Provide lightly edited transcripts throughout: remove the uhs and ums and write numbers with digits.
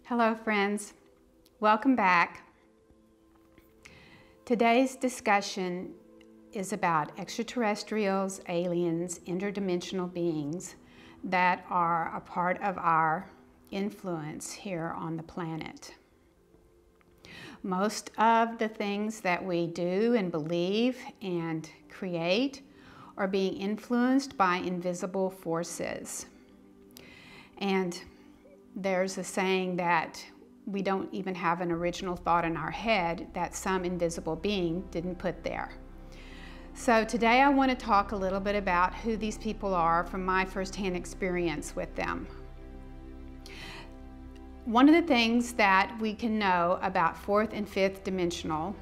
Hello friends, welcome back. Today's discussion is about extraterrestrials, aliens, interdimensional beings that are a part of our influence here on the planet. Most of the things that we do and believe and create are being influenced by invisible forces. And there's a saying that we don't even have an original thought in our head that some invisible being didn't put there. So today I want to talk a little bit about who these people are from my firsthand experience with them. One of the things that we can know about fourth and fifth dimensional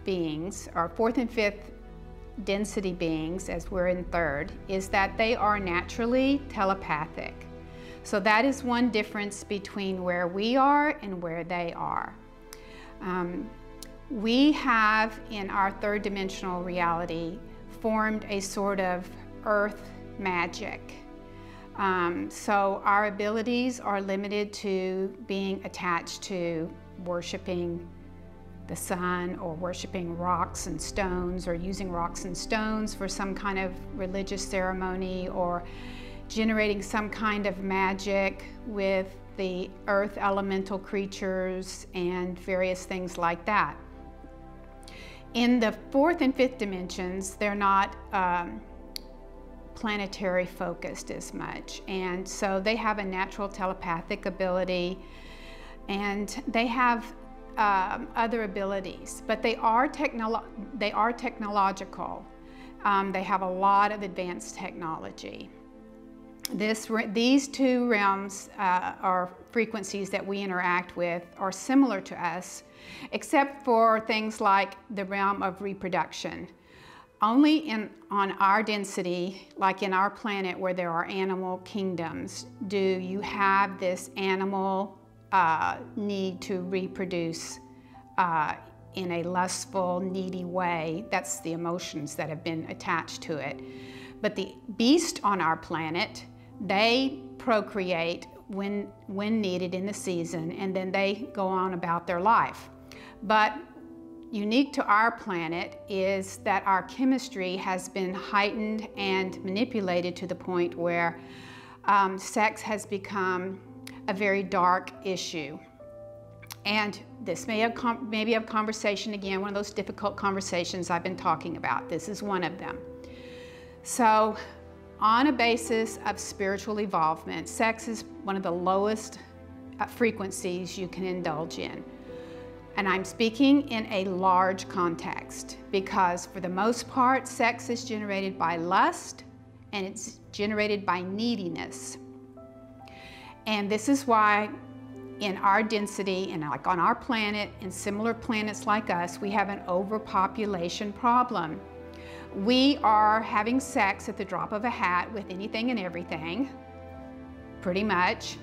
beings, or fourth and fifth density beings as we're in third, is that they are naturally telepathic. So that is one difference between where we are and where they are. We have, in our third dimensional reality, formed a sort of earth magic. So our abilities are limited to being attached to worshiping the sun or worshiping rocks and stones, or using rocks and stones for some kind of religious ceremony, or generating some kind of magic with the earth elemental creatures and various things like that. In the fourth and fifth dimensions, they're not planetary focused as much, and so they have a natural telepathic ability, and they have other abilities, but they are technological. They have a lot of advanced technology. These two realms or frequencies that we interact with are similar to us, except for things like the realm of reproduction. Only on our density, like in our planet where there are animal kingdoms, do you have this animal need to reproduce in a lustful, needy way. That's the emotions that have been attached to it. But the beasts on our planet, they procreate when needed in the season, and then they go on about their life. But unique to our planet is that our chemistry has been heightened and manipulated to the point where sex has become a very dark issue. And this may be a conversation, again, one of those difficult conversations I've been talking about. This is one of them. So, on a basis of spiritual evolvement, sex is one of the lowest frequencies you can indulge in. And I'm speaking in a large context, because for the most part, sex is generated by lust, and it's generated by neediness. And this is why in our density, and like on our planet and similar planets like us, we have an overpopulation problem. We are having sex at the drop of a hat with anything and everything, pretty much.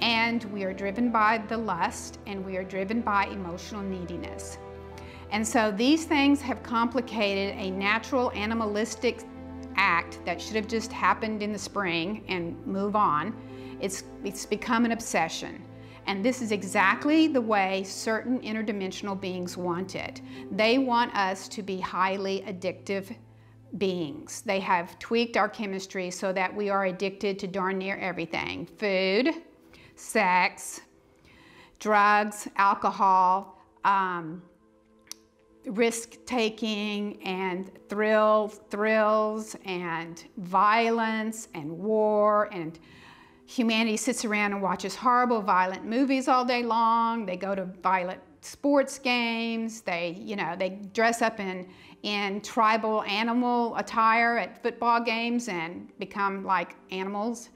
And we are driven by the lust, and we are driven by emotional neediness. And so these things have complicated a natural animalistic act that should have just happened in the spring and move on. It's become an obsession. And this is exactly the way certain interdimensional beings want it. They want us to be highly addictive beings. They have tweaked our chemistry so that we are addicted to darn near everything. Food, sex, drugs, alcohol, risk-taking, and thrills, and violence, and war, and humanity sits around and watches horrible, violent movies all day long. They go to violent sports games. They dress up in tribal animal attire at football games and become like animals.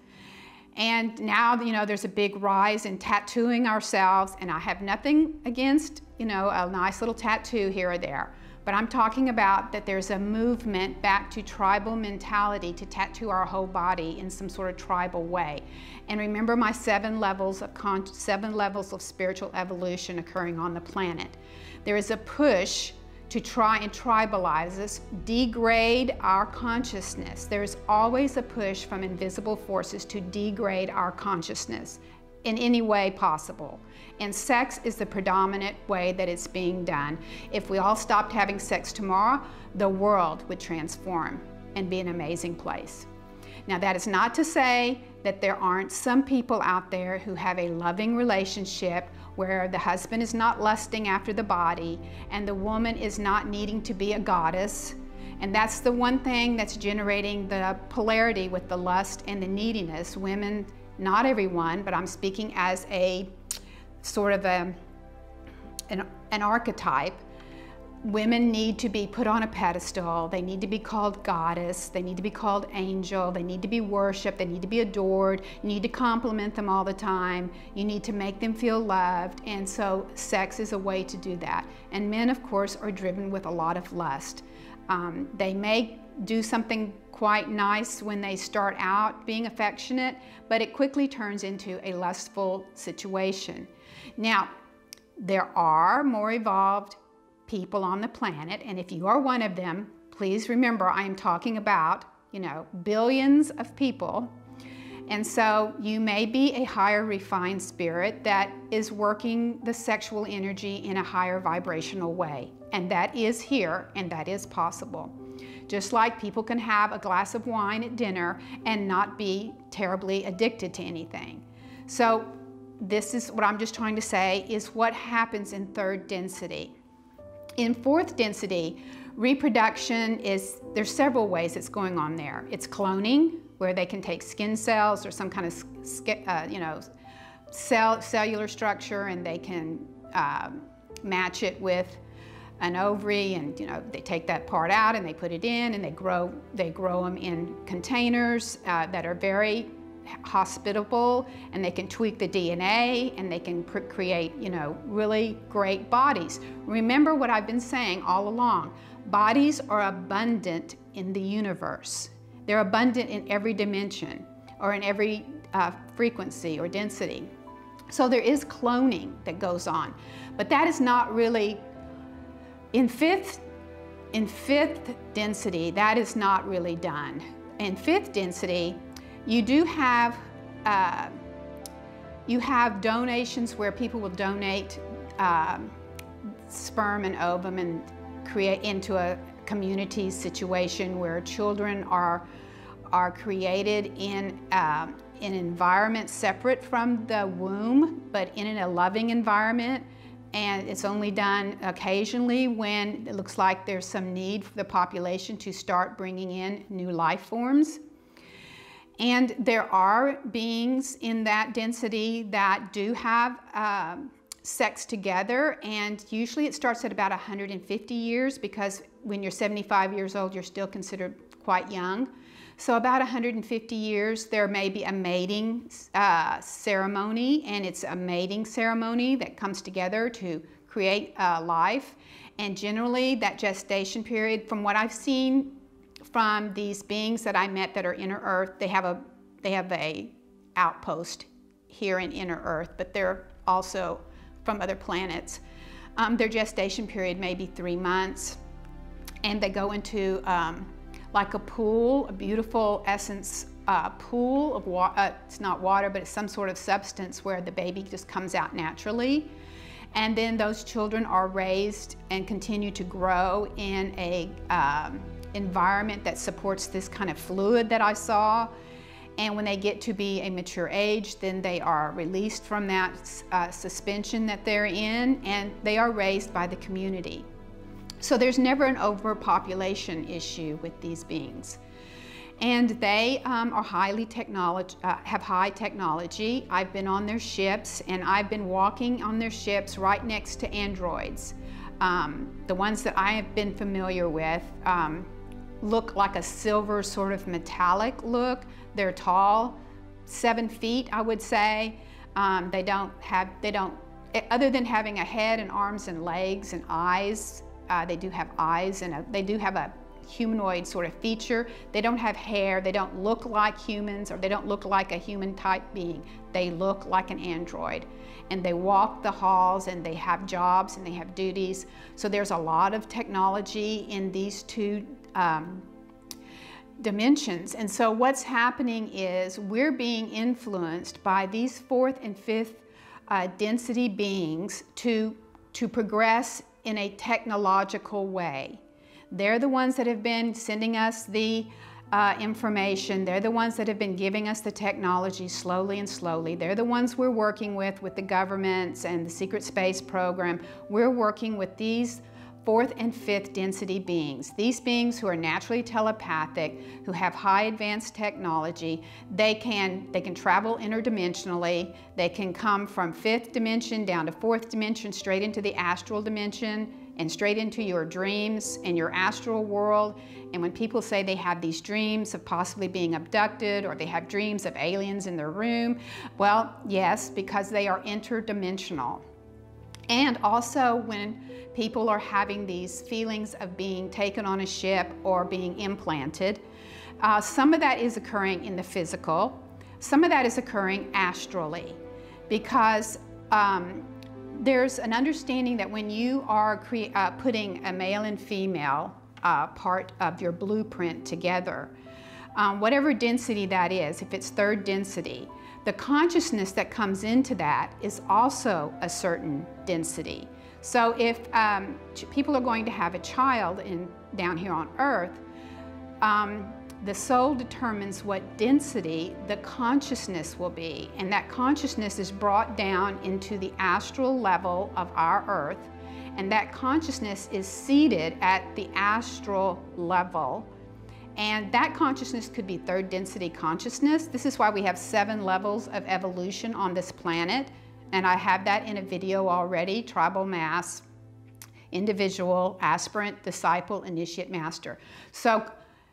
And now, there's a big rise in tattooing ourselves, and I have nothing against, a nice little tattoo here or there. But I'm talking about that there's a movement back to tribal mentality, to tattoo our whole body in some sort of tribal way. And remember my 7 levels of spiritual evolution occurring on the planet. There is a push to try and tribalize us, degrade our consciousness. There's always a push from invisible forces to degrade our consciousness. in any way possible. And sex is the predominant way that it's being done. If we all stopped having sex tomorrow, the world would transform and be an amazing place. Now, that is not to say that there aren't some people out there who have a loving relationship where the husband is not lusting after the body and the woman is not needing to be a goddess. And that's the one thing that's generating the polarity with the lust and the neediness. Women, not everyone, but I'm speaking as a sort of an archetype. Women need to be put on a pedestal. They need to be called goddess. They need to be called angel. They need to be worshipped. They need to be adored. You need to compliment them all the time. You need to make them feel loved. And so sex is a way to do that. And men, of course, are driven with a lot of lust. They may do something quite nice when they start out being affectionate, but it quickly turns into a lustful situation. Now, there are more evolved people on the planet, and if you are one of them, please remember I am talking about, billions of people. And so you may be a higher refined spirit that is working the sexual energy in a higher vibrational way. And that is here, and that is possible. Just like people can have a glass of wine at dinner and not be terribly addicted to anything. So this is what I'm just trying to say is what happens in third density. In fourth density, reproduction there's several ways it's going on there. It's cloning, where they can take skin cells or some kind of, cellular structure, and they can match it with an ovary, and they take that part out and they put it in, and they grow them in containers that are very hospitable, and they can tweak the DNA, and they can create, really great bodies. Remember what I've been saying all along. Bodies are abundant in the universe. They're abundant in every dimension or in every frequency or density. So there is cloning that goes on, but that is not really, in fifth density, that is not really done. In fifth density, you do have donations where people will donate sperm and ovum and create into a community situation where children are created in an environment separate from the womb, but in a loving environment. And it's only done occasionally when it looks like there's some need for the population to start bringing in new life forms. And there are beings in that density that do have sex together, and usually it starts at about 150 years, because when you're 75 years old, you're still considered quite young. So about 150 years, there may be a mating ceremony, and it's a mating ceremony that comes together to create life. And generally, that gestation period, from what I've seen from these beings that I met that are inner Earth, they have a outpost here in inner Earth, but they're also from other planets. Their gestation period may be 3 months, and they go into like a pool, a beautiful essence pool of water. It's not water, but it's some sort of substance where the baby just comes out naturally. And then those children are raised and continue to grow in a environment that supports this kind of fluid that I saw. And when they get to be a mature age, then they are released from that suspension that they're in, and they are raised by the community. So there's never an overpopulation issue with these beings. And they are highly have high technology. I've been on their ships, and I've been walking on their ships right next to androids. The ones that I have been familiar with look like a silver sort of metallic look. They're tall, 7 feet, I would say. They don't, other than having a head and arms and legs and eyes, they do have eyes, and they do have a humanoid sort of feature. They don't have hair. They don't look like humans, or they don't look like a human type being. They look like an android, and they walk the halls, and they have jobs, and they have duties. So there's a lot of technology in these two dimensions. And so what's happening is we're being influenced by these fourth and fifth density beings to progress in a technological way. They're the ones that have been sending us the information. They're the ones that have been giving us the technology slowly and slowly. They're the ones we're working with the governments and the secret space program. We're working with these fourth and fifth density beings. These beings who are naturally telepathic, who have high advanced technology. They can travel interdimensionally. They can come from fifth dimension down to fourth dimension, straight into the astral dimension, and straight into your dreams and your astral world. And when people say they have these dreams of possibly being abducted, or they have dreams of aliens in their room, well, yes, because they are interdimensional. And also when people are having these feelings of being taken on a ship or being implanted, some of that is occurring in the physical. Some of that is occurring astrally, because there's an understanding that when you are putting a male and female part of your blueprint together, whatever density that is, if it's third density, the consciousness that comes into that is also a certain density. So if people are going to have a child down here on Earth, the soul determines what density the consciousness will be, and that consciousness is brought down into the astral level of our Earth, and that consciousness is seated at the astral level. And that consciousness could be third density consciousness. This is why we have 7 levels of evolution on this planet. And I have that in a video already: tribal mass, individual, aspirant, disciple, initiate, master. So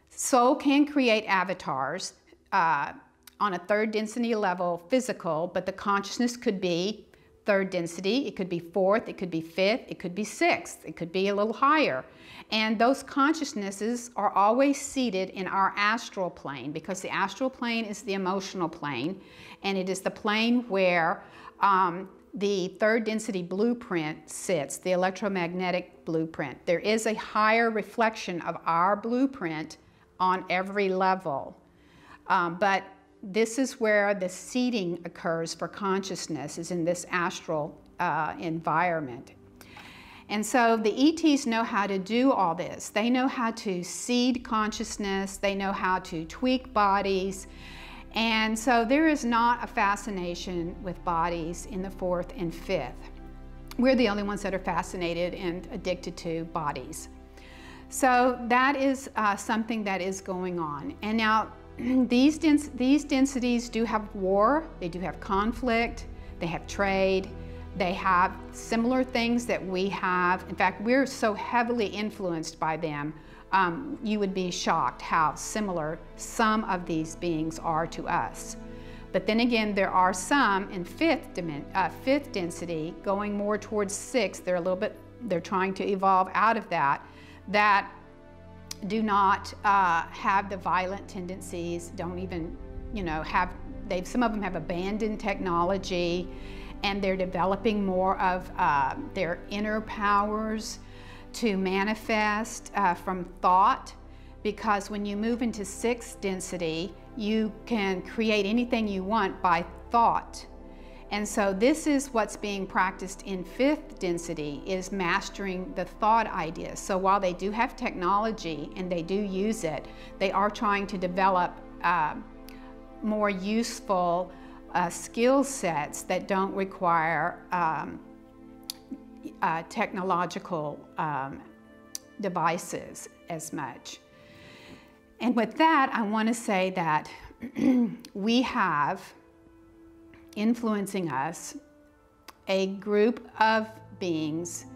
soul can create avatars on a third density level physical, but the consciousness could be third density, it could be fourth, it could be fifth, it could be sixth, it could be a little higher. And those consciousnesses are always seated in our astral plane, because the astral plane is the emotional plane, and it is the plane where the third density blueprint sits, the electromagnetic blueprint. There is a higher reflection of our blueprint on every level. But this is where the seeding occurs for consciousness, is in this astral environment. And so the ETs know how to do all this. They know how to seed consciousness, they know how to tweak bodies, and so there is not a fascination with bodies in the fourth and fifth. We're the only ones that are fascinated and addicted to bodies. So that is something that is going on. And now these densities do have war, they do have conflict, they have trade, they have similar things that we have. In fact, we're so heavily influenced by them, you would be shocked how similar some of these beings are to us. But then again, there are some in fifth density going more towards sixth. They're trying to evolve out of that do not have the violent tendencies, don't even, some of them have abandoned technology, and they're developing more of their inner powers to manifest from thought, because when you move into sixth density, you can create anything you want by thought. And so this is what's being practiced in fifth density, is mastering the thought ideas. So while they do have technology and they do use it, they are trying to develop more useful skill sets that don't require technological devices as much. And with that, I want to say that we have influencing us a group of beings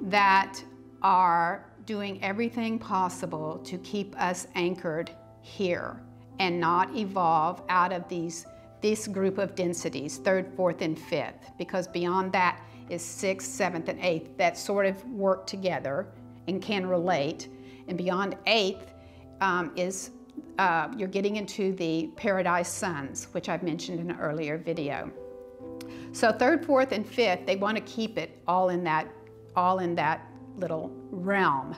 that are doing everything possible to keep us anchored here and not evolve out of this group of densities, third, fourth, and fifth, because beyond that is sixth, seventh, and eighth that sort of work together and can relate. And beyond eighth you're getting into the paradise suns, which I've mentioned in an earlier video. So third, fourth, and fifth, they want to keep it all in that little realm.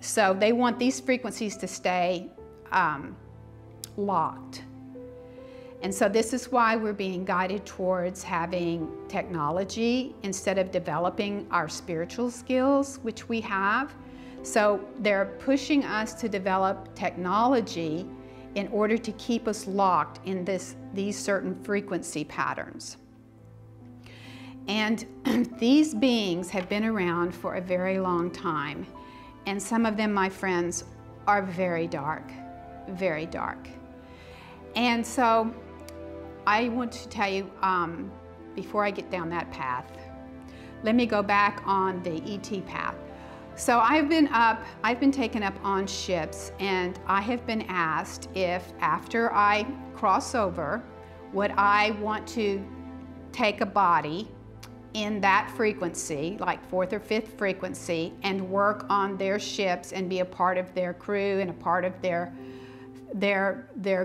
So they want these frequencies to stay locked. And so this is why we're being guided towards having technology instead of developing our spiritual skills, which we have. So they're pushing us to develop technology in order to keep us locked in these certain frequency patterns. And these beings have been around for a very long time. And some of them, my friends, are very dark, very dark. And so I want to tell you, before I get down that path, let me go back on the ET path. So I've been taken up on ships, and I have been asked if after I cross over, would I want to take a body in that frequency, like 4th or 5th frequency, and work on their ships and be a part of their crew and a part of their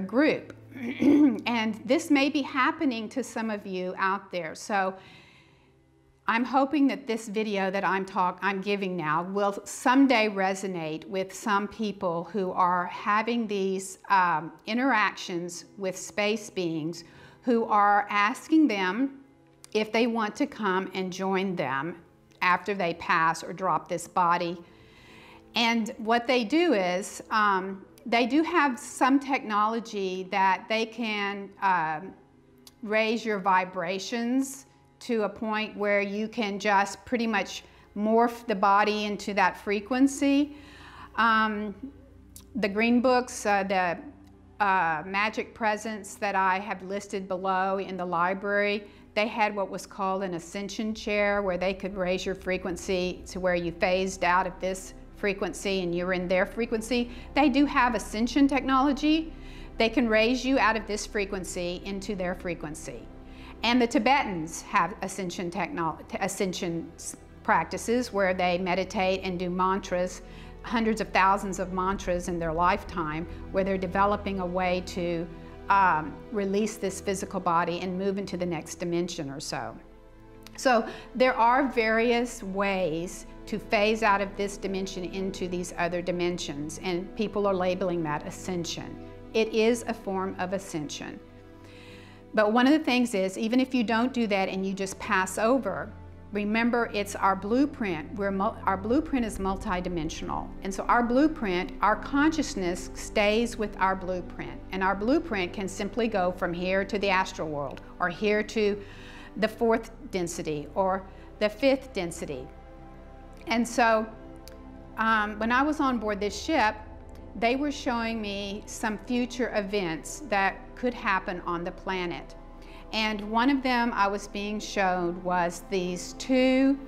group. And this may be happening to some of you out there. So I'm hoping that this video that I'm giving now will someday resonate with some people who are having these interactions with space beings who are asking them if they want to come and join them after they pass or drop this body. And what they do is, they do have some technology that they can raise your vibrations to a point where you can just pretty much morph the body into that frequency. The green books, the magic presents that I have listed below in the library, they had what was called an ascension chair, where they could raise your frequency to where you phased out of this frequency and you're in their frequency. They do have ascension technology. They can raise you out of this frequency into their frequency. And the Tibetans have ascension practices where they meditate and do mantras, hundreds of thousands of mantras in their lifetime, where they're developing a way to release this physical body and move into the next dimension or so. So there are various ways to phase out of this dimension into these other dimensions, and people are labeling that ascension. It is a form of ascension. But one of the things is, even if you don't do that and you just pass over, remember, it's our blueprint. Our blueprint is multidimensional. And so our blueprint, our consciousness stays with our blueprint. And our blueprint can simply go from here to the astral world, or here to the 4th density, or the 5th density. And so when I was on board this ship, they were showing me some future events that could happen on the planet. And one of them I was being shown was these two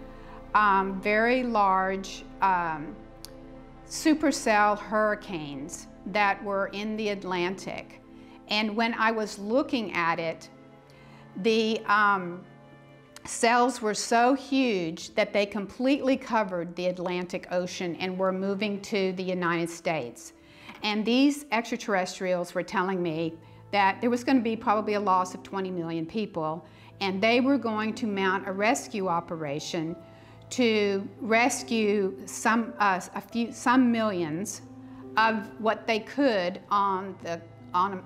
very large supercell hurricanes that were in the Atlantic. And when I was looking at it, the cells were so huge that they completely covered the Atlantic Ocean and were moving to the United States. And these extraterrestrials were telling me that there was going to be probably a loss of 20 million people, and they were going to mount a rescue operation to rescue some millions of what they could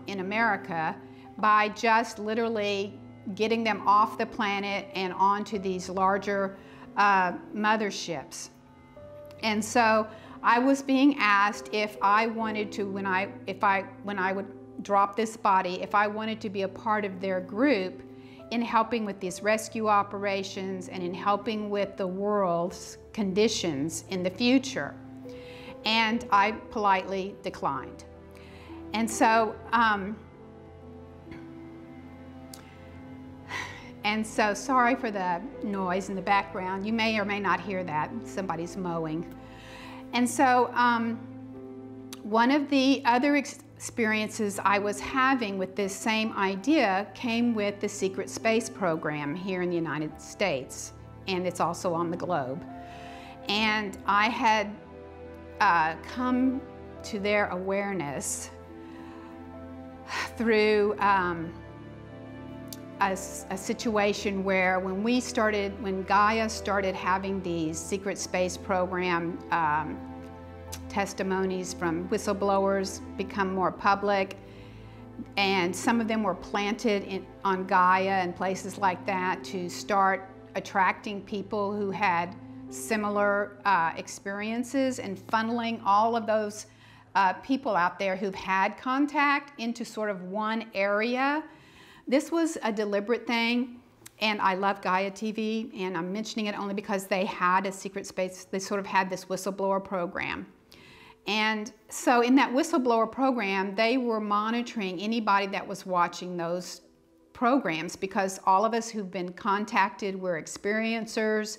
in America by just literally getting them off the planet and onto these larger motherships. And so I was being asked if I wanted to, when I would drop this body, if I wanted to be a part of their group in helping with these rescue operations and in helping with the world's conditions in the future. And I politely declined. And so, sorry for the noise in the background. You may or may not hear that. Somebody's mowing. And so one of the other experiences I was having with this same idea came with the secret space program here in the United States, and it's also on the globe. And I had come to their awareness through a situation where when Gaia started having these secret space program testimonies from whistleblowers become more public, and some of them were planted on Gaia and places like that to start attracting people who had similar experiences and funneling all of those people out there who've had contact into sort of one area. This was a deliberate thing, and I love Gaia TV, and I'm mentioning it only because they had a secret space. They sort of had this whistleblower program. And so in that whistleblower program, they were monitoring anybody that was watching those programs, because all of us who've been contacted, we're experiencers,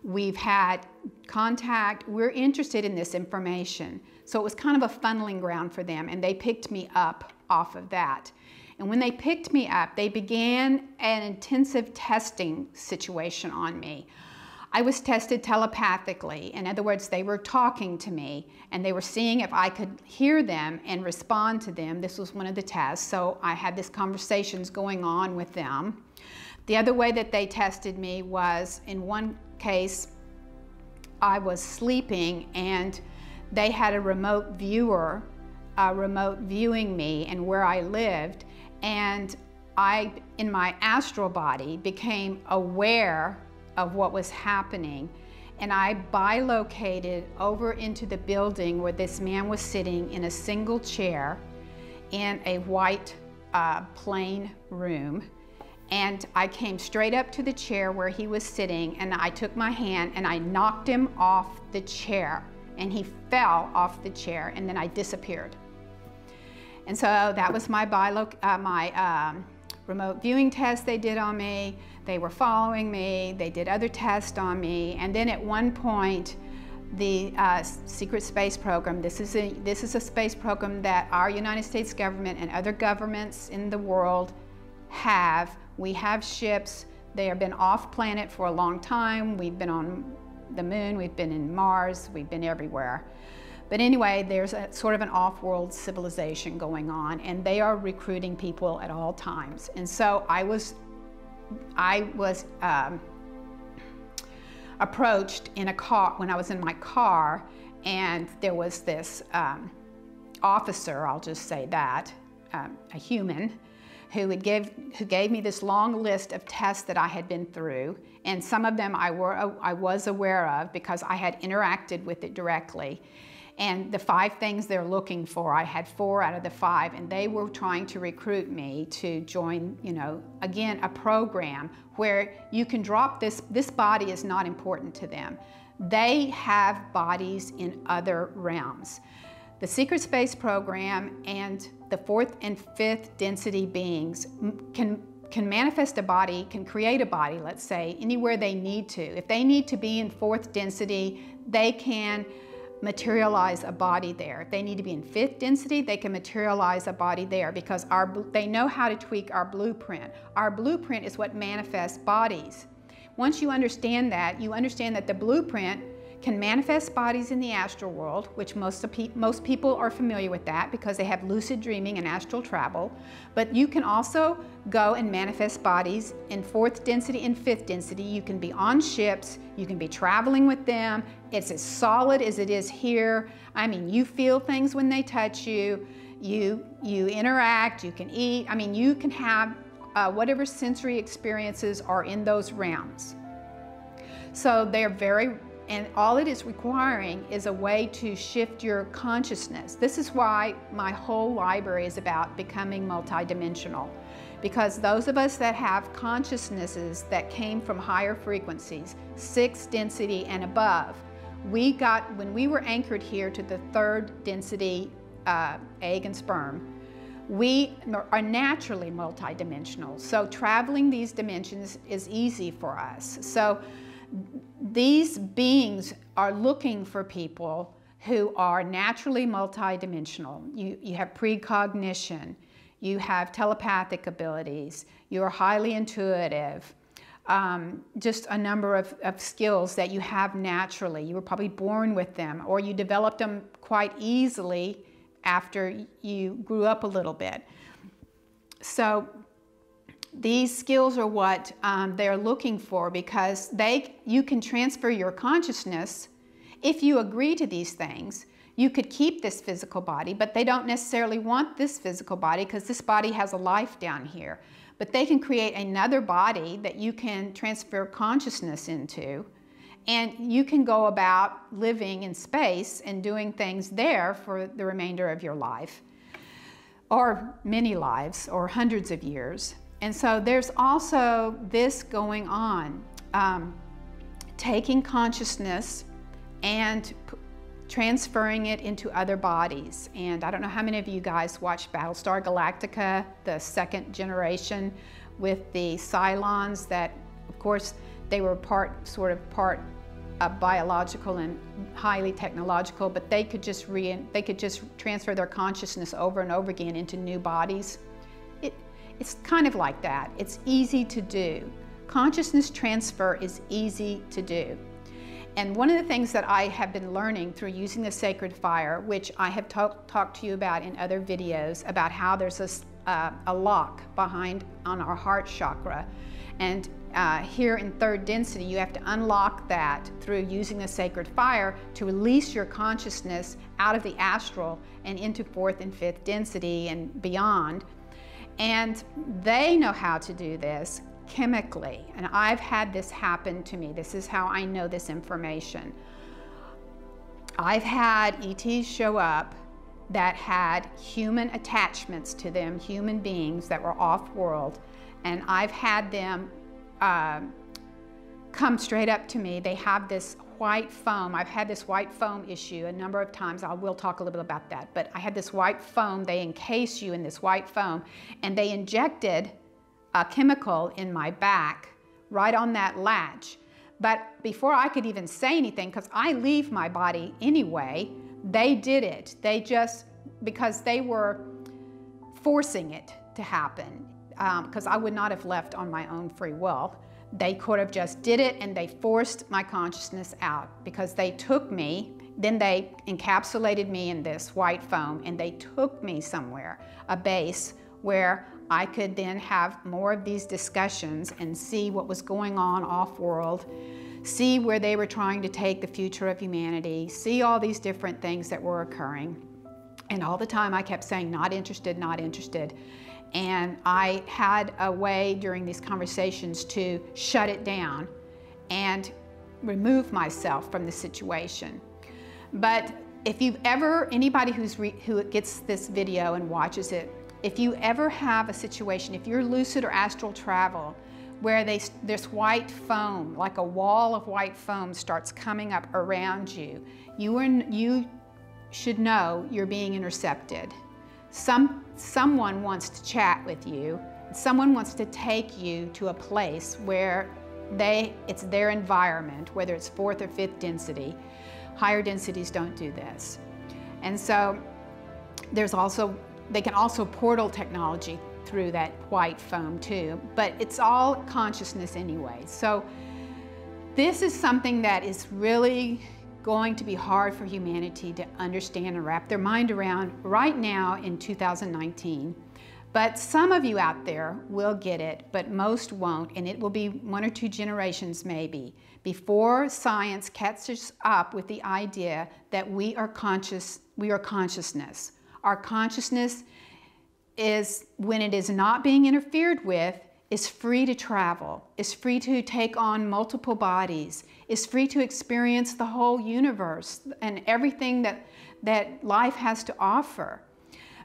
we've had contact, we're interested in this information. So it was kind of a funneling ground for them, and they picked me up off of that. And when they picked me up, they began an intensive testing situation on me. I was tested telepathically. In other words, they were talking to me, and they were seeing if I could hear them and respond to them. This was one of the tests, so I had these conversations going on with them. The other way that they tested me was, in one case, I was sleeping, and they had a remote viewer, remote viewing me and where I lived, and I, in my astral body, became aware of what was happening, and I bilocated over into the building where this man was sitting in a single chair in a white plain room, and I came straight up to the chair where he was sitting, and I took my hand and I knocked him off the chair, and he fell off the chair, and then I disappeared. And so that was my remote viewing test they did on me. They were following me. They did other tests on me. And then at one point, the secret space program, this is a space program that our United States government and other governments in the world have. We have ships. They have been off planet for a long time. We've been on the moon. We've been in Mars. We've been everywhere. But anyway, there's a sort of an off-world civilization going on, and they are recruiting people at all times. And so I was approached in a car, when I was in my car, and there was this officer, I'll just say that, a human, who gave me this long list of tests that I had been through, and some of them I was aware of because I had interacted with it directly. And the 5 things they're looking for, I had 4 out of the 5, and they were trying to recruit me to join, you know, again, a program where you can drop this body is not important to them. They have bodies in other realms. The secret space program and the 4th and 5th density beings can manifest a body, can create a body, let's say, anywhere they need to. If they need to be in 4th density, they can materialize a body there. If they need to be in 5th density, they can materialize a body there, because they know how to tweak our blueprint. Our blueprint is what manifests bodies. Once you understand that the blueprint can manifest bodies in the astral world, which most people are familiar with that because they have lucid dreaming and astral travel. But you can also go and manifest bodies in 4th density and 5th density. You can be on ships, you can be traveling with them. It's as solid as it is here. I mean, you feel things when they touch you, you interact, you can eat. I mean, you can have whatever sensory experiences are in those realms. So they're very, and all it is requiring is a way to shift your consciousness. This is why my whole library is about becoming multidimensional. Because those of us that have consciousnesses that came from higher frequencies, 6th density and above, when we were anchored here to the 3rd density egg and sperm, we are naturally multidimensional. So traveling these dimensions is easy for us. So these beings are looking for people who are naturally multidimensional. You have precognition, you have telepathic abilities, you're highly intuitive, just a number of skills that you have naturally. You were probably born with them, or you developed them quite easily after you grew up a little bit. So these skills are what they're looking for, because you can transfer your consciousness. If you agree to these things, You could keep this physical body, but they don't necessarily want this physical body because this body has a life down here. But they can create another body that you can transfer consciousness into, and you can go about living in space and doing things there for the remainder of your life, or many lives, or hundreds of years. And so there's also this going on, taking consciousness and transferring it into other bodies. And I don't know how many of you guys watched Battlestar Galactica, the second generation, with the Cylons that, of course, they were sort of part biological and highly technological, but they could just transfer their consciousness over and over again into new bodies. It's kind of like that. It's easy to do. Consciousness transfer is easy to do. And one of the things that I have been learning through using the sacred fire, which I have talked to you about in other videos, about how there's a lock on our heart chakra. And here in third density, you have to unlock that through using the sacred fire to release your consciousness out of the astral and into fourth and fifth density and beyond. And they know how to do this chemically, and I've had this happen to me. This is how I know this information. I've had ETs show up that had human attachments to them, human beings that were off-world, and I've had them come straight up to me. They have this white foam. I've had this white foam issue a number of times. I will talk a little bit about that, but I had this white foam. They encase you in this white foam, and they injected a chemical in my back right on that latch. But before I could even say anything, because I leave my body anyway, they did it. They just, because they were forcing it to happen, because I would not have left on my own free will. They could have just did it, and they forced my consciousness out, because they took me, then they encapsulated me in this white foam, and they took me somewhere, a base, where I could then have more of these discussions and see what was going on off-world, see where they were trying to take the future of humanity, see all these different things that were occurring. And all the time I kept saying, not interested, not interested. And I had a way during these conversations to shut it down and remove myself from the situation. But if you've ever, anybody who gets this video and watches it, if you ever have a situation, if you're lucid or astral travel, where this white foam, like a wall of white foam, starts coming up around you, you should know you're being intercepted. Someone wants to chat with you. Someone wants to take you to a place where it's their environment, whether it's fourth or fifth density. Higher densities don't do this. And so they can also portal technology through that white foam too, but it's all consciousness anyway. So this is something that is really going to be hard for humanity to understand and wrap their mind around right now in 2019. But some of you out there will get it, but most won't, and it will be 1 or 2 generations maybe before science catches up with the idea that we are consciousness. Our consciousness is, when it is not being interfered with, is free to travel, is free to take on multiple bodies, is free to experience the whole universe and everything that life has to offer.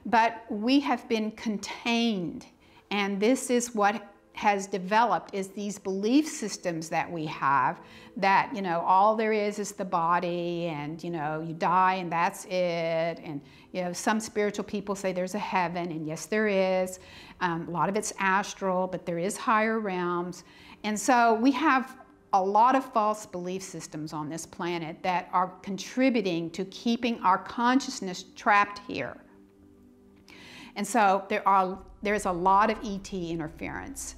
But we have been contained, and this is what has developed, is these belief systems that we have, that, you know, all there is the body, and, you know, you die and that's it. And, you know, some spiritual people say there's a heaven, and yes, there is. A lot of it's astral, but there is higher realms. And so we have a lot of false belief systems on this planet that are contributing to keeping our consciousness trapped here. And so there's a lot of ET interference.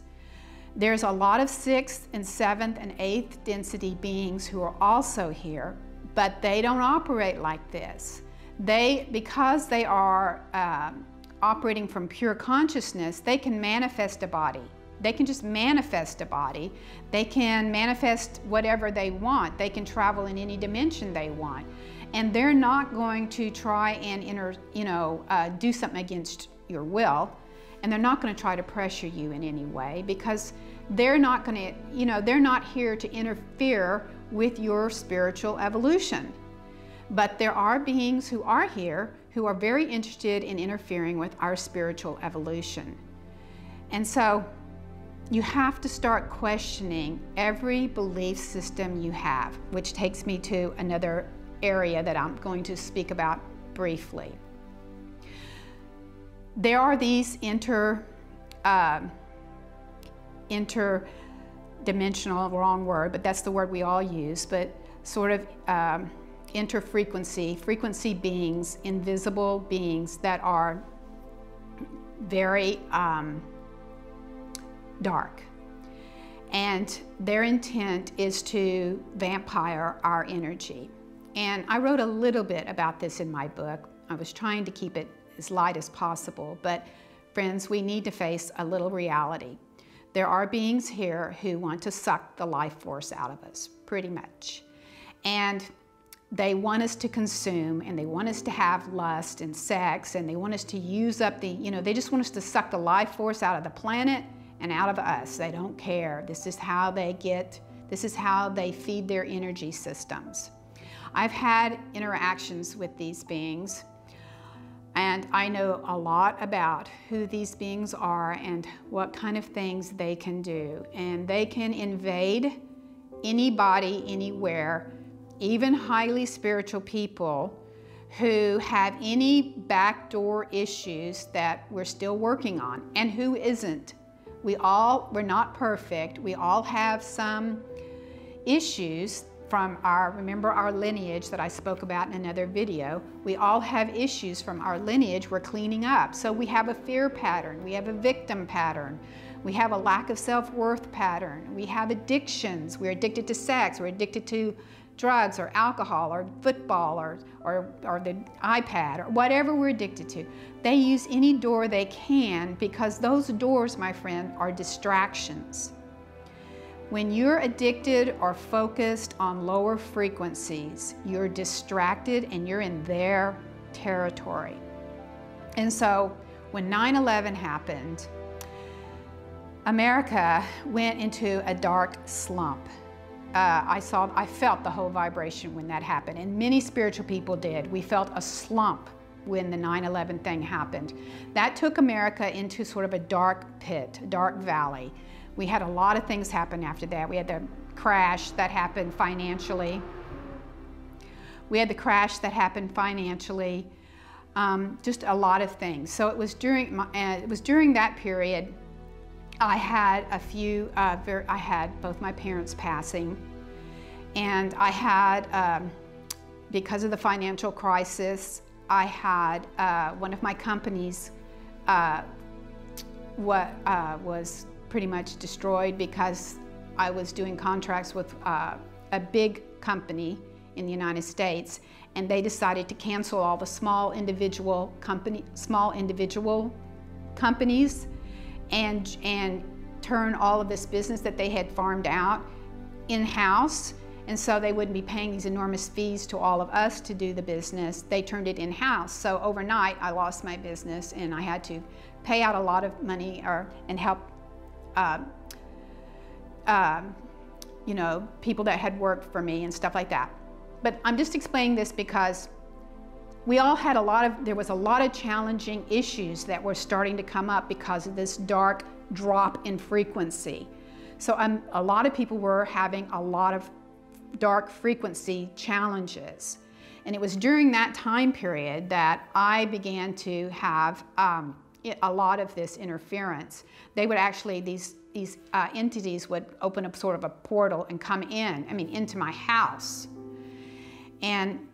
There's a lot of 6th and 7th and 8th density beings who are also here, but they don't operate like this. Because they are operating from pure consciousness, they can manifest a body. They can just manifest a body. They can manifest whatever they want. They can travel in any dimension they want. And they're not going to try and do something against your will, and they're not going to try to pressure you in any way, because they're not going to, they're not here to interfere with your spiritual evolution. But there are beings who are here who are very interested in interfering with our spiritual evolution. And so you have to start questioning every belief system you have, which takes me to another area that I'm going to speak about briefly. There are these interdimensional, wrong word, but that's the word we all use, but sort of frequency beings, invisible beings that are very dark. And their intent is to vampire our energy. And I wrote a little bit about this in my book. I was trying to keep it as light as possible, but friends, we need to face a little reality. There are beings here who want to suck the life force out of us, pretty much. And they want us to consume, and they want us to have lust and sex, and they want us to use up they just want us to suck the life force out of the planet and out of us. They don't care. This is how they feed their energy systems. I've had interactions with these beings, and I know a lot about who these beings are and what kind of things they can do. And they can invade anybody, anywhere, even highly spiritual people who have any backdoor issues that we're still working on. And who isn't? We're not perfect. We all have some issues from remember our lineage that I spoke about in another video. We all have issues from our lineage we're cleaning up. So we have a fear pattern, we have a victim pattern, we have a lack of self-worth pattern, we have addictions. We're addicted to sex, we're addicted to drugs or alcohol or football or the iPad or whatever we're addicted to. They use any door they can, because those doors, my friend, are distractions. When you're addicted or focused on lower frequencies, you're distracted and you're in their territory. And so when 9/11 happened, America went into a dark slump. I felt the whole vibration when that happened, and many spiritual people did. We felt a slump when the 9/11 thing happened. That took America into sort of a dark pit, a dark valley. We had a lot of things happen after that. We had the crash that happened financially. Just a lot of things. So it was during that period. I had I had both my parents passing, and I had, because of the financial crisis, I had one of my companies was pretty much destroyed, because I was doing contracts with a big company in the United States, and they decided to cancel all the small individual companies and turn all of this business that they had farmed out in-house. And so they wouldn't be paying these enormous fees to all of us to do the business. They turned it in-house. So overnight, I lost my business, and I had to pay out a lot of money and help people that had worked for me and stuff like that. But I'm just explaining this because there was a lot of challenging issues that were starting to come up because of this dark drop in frequency. So a lot of people were having a lot of dark frequency challenges. And it was during that time period that I began to have a lot of this interference. They would actually, these entities would open up sort of a portal and come into my house. And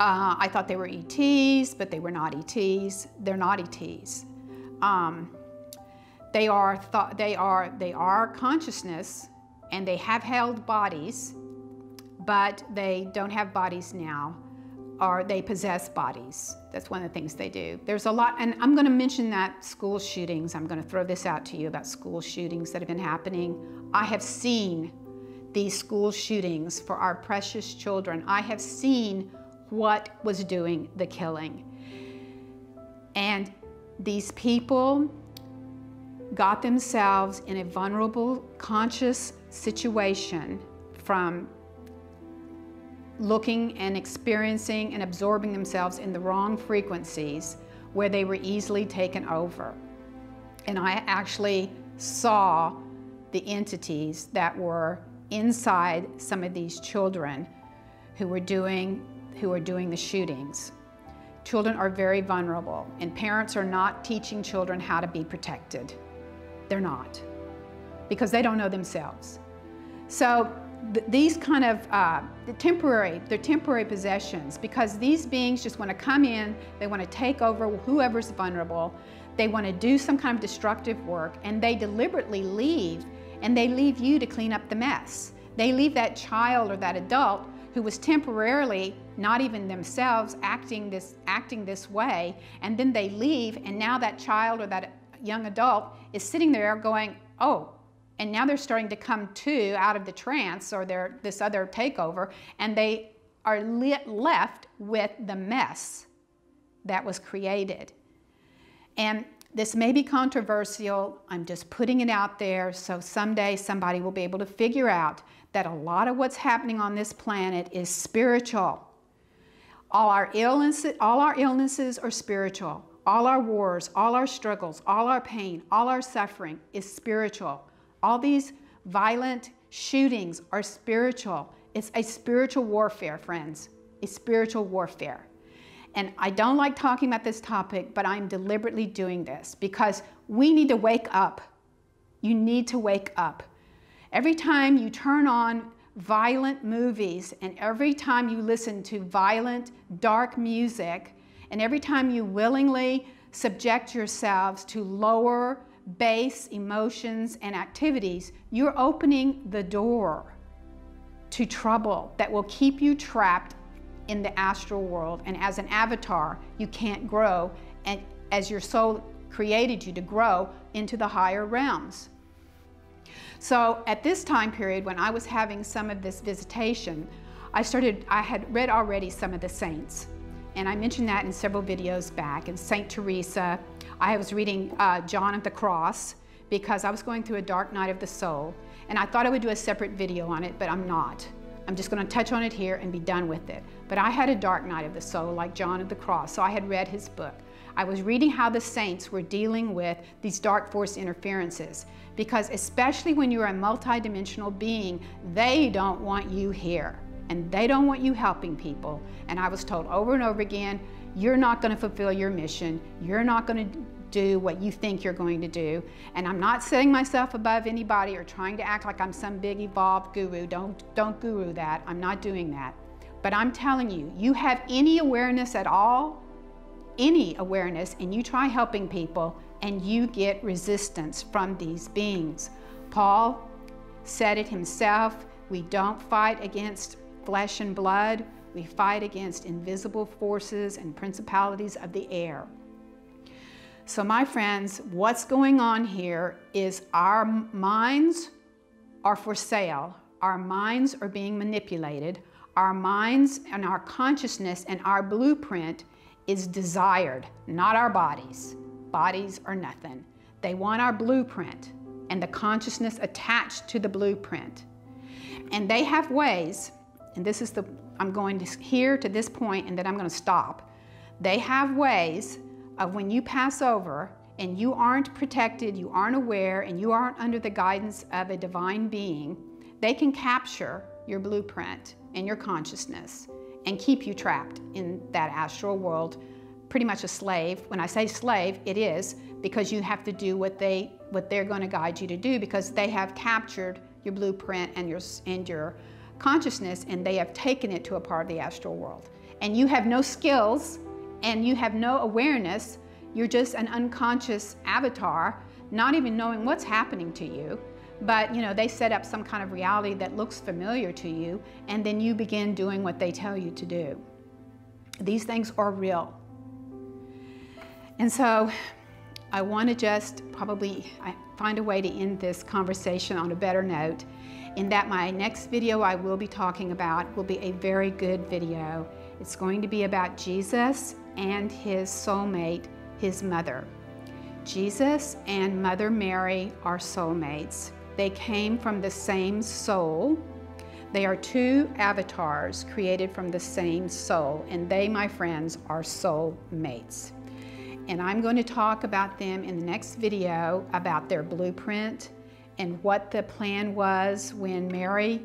I thought they were ETs, but they were not ETs. They're not ETs. They are consciousness, and they have held bodies, but they don't have bodies now, or they possess bodies. That's one of the things they do. There's a lot, and I'm going to mention that school shootings. I'm going to throw this out to you about school shootings that have been happening. I have seen these school shootings for our precious children. I have seen what was doing the killing. And these people got themselves in a vulnerable, conscious situation from looking and experiencing and absorbing themselves in the wrong frequencies where they were easily taken over. And I actually saw the entities that were inside some of these children who were doing the shootings. Children are very vulnerable, and parents are not teaching children how to be protected. They're not, because they don't know themselves. So these kind of they're temporary possessions, because these beings just want to come in, they want to take over whoever's vulnerable, they want to do some kind of destructive work, and they deliberately leave, and they leave you to clean up the mess. They leave that child or that adult who was temporarily not even themselves acting this way, and then they leave, and now that child or that young adult is sitting there going, oh, and now they're starting to come to out of the trance or this other takeover, and they are left with the mess that was created. And this may be controversial. I'm just putting it out there so someday somebody will be able to figure out that a lot of what's happening on this planet is spiritual. All our illnesses are spiritual. All our wars, all our struggles, all our pain, all our suffering is spiritual. All these violent shootings are spiritual. It's a spiritual warfare, friends. A spiritual warfare. And I don't like talking about this topic, but I'm deliberately doing this because we need to wake up. You need to wake up. Every time you turn on violent movies, and every time you listen to violent, dark music, and every time you willingly subject yourselves to lower, base emotions and activities, you're opening the door to trouble that will keep you trapped in the astral world. And as an avatar, you can't grow, and as your soul created you to grow into the higher realms. So at this time period, when I was having some of this visitation, I had read already some of the saints. And I mentioned that in several videos back. And Saint Teresa, I was reading John of the Cross because I was going through a dark night of the soul. And I thought I would do a separate video on it, but I'm not. I'm just going to touch on it here and be done with it. But I had a dark night of the soul like John of the Cross, so I had read his book. I was reading how the saints were dealing with these dark force interferences, because especially when you're a multidimensional being, they don't want you here. And they don't want you helping people. And I was told over and over again, you're not going to fulfill your mission. You're not going to do what you think you're going to do. And I'm not setting myself above anybody or trying to act like I'm some big evolved guru. Don't guru that. I'm not doing that. But I'm telling you, you have any awareness at all, any awareness, and you try helping people, and you get resistance from these beings. Paul said it himself, we don't fight against flesh and blood, we fight against invisible forces and principalities of the air. So my friends, what's going on here is our minds are for sale. Our minds are being manipulated. Our minds and our consciousness and our blueprint is desired, not our bodies. Bodies are nothing. They want our blueprint and the consciousness attached to the blueprint. And they have ways, and this is I'm going to here to this point and then I'm going to stop. They have ways of when you pass over and you aren't protected, you aren't aware, and you aren't under the guidance of a divine being, they can capture your blueprint and your consciousness and keep you trapped in that astral world, pretty much a slave. When I say slave, it is because you have to do what they're going to guide you to do, because they have captured your blueprint and your consciousness, and they have taken it to a part of the astral world. And you have no skills and you have no awareness. You're just an unconscious avatar, not even knowing what's happening to you. But you know, they set up some kind of reality that looks familiar to you, and then you begin doing what they tell you to do. These things are real. And so I want to just probably find a way to end this conversation on a better note, in that my next video I will be talking about will be a very good video, It's going to be about Jesus and his soulmate, his mother. Jesus and Mother Mary are soulmates. They came from the same soul. They are two avatars created from the same soul, and they, my friends, are soulmates. And I'm going to talk about them in the next video, about their blueprint and what the plan was when Mary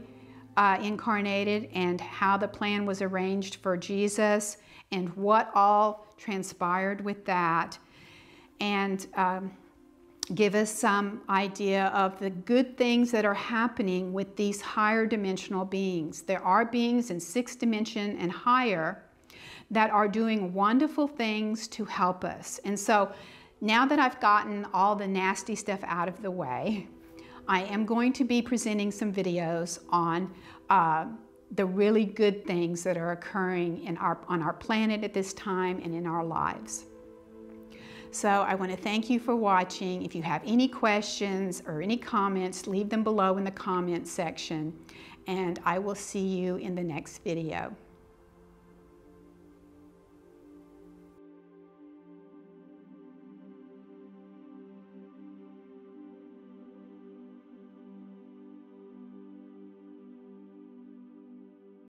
incarnated, and how the plan was arranged for Jesus, and what all transpired with that, and give us some idea of the good things that are happening with these higher dimensional beings. There are beings in 6th dimension and higher that are doing wonderful things to help us. And so now that I've gotten all the nasty stuff out of the way, I am going to be presenting some videos on the really good things that are occurring on our planet at this time and in our lives. So I want to thank you for watching. If you have any questions or any comments, leave them below in the comment section, and I will see you in the next video.